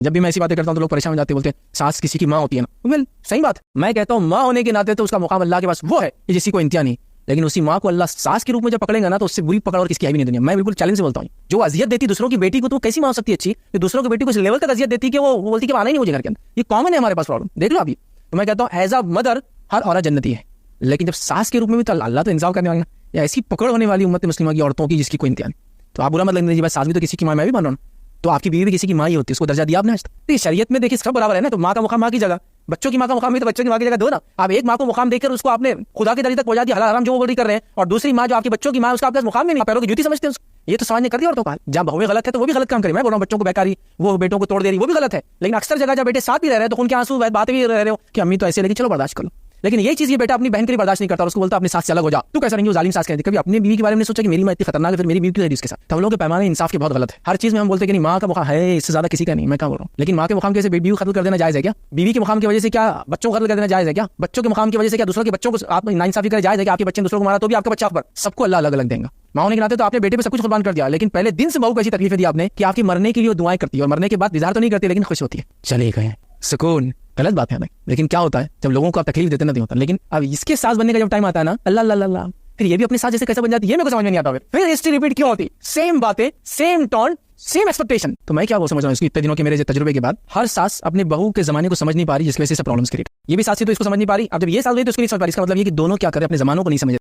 जब भी मैं ऐसी बातें करता हूँ तो लोग परेशान हो जाते हैं, बोलते हैं सास किसी की माँ होती है ना। वेल सही बात, मैं कहता हूँ माँ होने के नाते तो उसका मुकाम अल्लाह के पास वो है कि जिसकी कोई इंतहा नहीं, लेकिन उसी माँ को अल्लाह सास के रूप में जब पकड़ेगा ना तो उससे बुरी पकड़ और किसकी है भी नहीं दुनिया। मैं बिल्कुल चैलेंज से बोलता हूँ, जो अजियत देती दूसरों की बेटी को तो कैसी माँ हो सकती है अच्छी, जो दूसरों की बेटी को इस लेवल तक अजियत देती है कि वो बोलती कि आना ही नहीं मुझे घर के अंदर। ये कॉमन है हमारे पास प्रॉब्लम, देख लो अभी। तो मैं कहता हूँ एज अ मदर हर औरत जन्नती है, लेकिन जब सास के रूप में भी तो अल्लाह तो इंसाफ करने वाली या ऐसी पकड़ होने वाली उम्मत मुस्लिमा की औरतों की जिसकी कोई इंतहा नहीं। तो आप बुरा मत लगने दीजिए, सास भी तो किसी की माँ, मैं भी मान रहा हूँ, तो आपकी बीवी भी किसी की माँ ही होती है, उसको दर्जा दिया आपने आज तक। तो शरीयत में देखिए सब बराबर है ना, तो माँ का मुकाम माँ की जगह, बच्चों की माँ का मुकाम भी तो बच्चों की माँ की जगह दो ना। आप एक माँ को मुकाम देकर उसको आपने खुदा के दर्जे तक पहुंचा दिया, हलाल हराम जो वो बड़ी कर रहे हैं, और दूसरी माँ जो आपके बच्चों की माँ उसका आपके मुकाम में नहीं, पैरों की जूती समझते हैं उसको। ये तो समाज ने कर दिया औरतों का, जब बहुएं गलत है तो वो भी गलत काम करे। मैं बोल रहा हूँ बच्चों को बेकारी, वो बेटों को तोड़ दे रही, वो भी गलत है। लेकिन अक्सर जगह जब बेटे साथ भी रह रहे हैं तो उनके आंसू बातें भी रह रहे हो कि अम्मी तो ऐसे, लेकिन चलो बर्दाश्त कर लो। लेकिन ये चीज ये बेटा अपनी बहन के लिए बर्दाश्त नहीं करता और उसको बोलता अपनी सास से अलग हो जा, तू कैसा नहीं हो, जालिम सास कहती। कभी अपनी बीवी के बारे में सोचा कि मेरी माँ इतनी खतरनाक है, फिर मेरी बीवी क्यों है इसके साथ। तो हम लोग के पैमाने इंसाफ के बहुत गलत है। हर चीज में हम बोलते हैं कि नहीं माँ का मुकाम है, इससे ज्यादा किसी का नहीं। मैं क्या बोल रहा हूँ, लेकिन माँ के मुकाम के बीवी को कत्ल कर देना जायज है क्या? बीवी के मुकाम की वजह से क्या बच्चों को कत्ल कर देना जायज है क्या? बच्चों के मुकाम की वजह से क्या दूसरों के बच्चों को आप नाइंसाफी कर जायज है क्या? आपके बच्चे दूसरों को मारा तो भी आपका बच्चा पर सबको अल्लाह अलग अलग देगा। माँ होने के नाते तो आपने बेटे पे सब कुछ कुर्बान कर दिया, लेकिन पहले दिन से बहू को ऐसी तकलीफें दी आपने कि आपकी मरने के लिए दुआएं करती है, और मरने के बाद इज़हार तो नहीं करती लेकिन खुश होती है, चले गए सुकून। गलत बात है ना, लेकिन क्या होता है जब लोगों को आप तकलीफ देते नहीं होता। लेकिन अब इसके सास बनने का जब टाइम आता है ना, अल्लाह अल्लाह, फिर ये भी अपने साथ जैसे कैसे बन जाती है, मेरे को समझ में नहीं आता। फिर हिस्ट्री रिपीट क्यों होती, सेम बातें, सेम टोन, सेम एक्सपेक्टेशन। तो मैं क्या वो समझ रहा हूँ इसके इतने दिनों के मेरे तजुर्बे के बाद, हर सास अपने बहू के जमाने को समझ नहीं पा रही, जिसकी वजह से प्रॉब्लम्स क्रिएट। ये भी सास तो इसको समझ नहीं पा रही। अब जब ये सास हुई तो उसको नहीं समझ पा रही। इसका मतलब ये कि दोनों क्या करें, अपने जमानों को नहीं समझ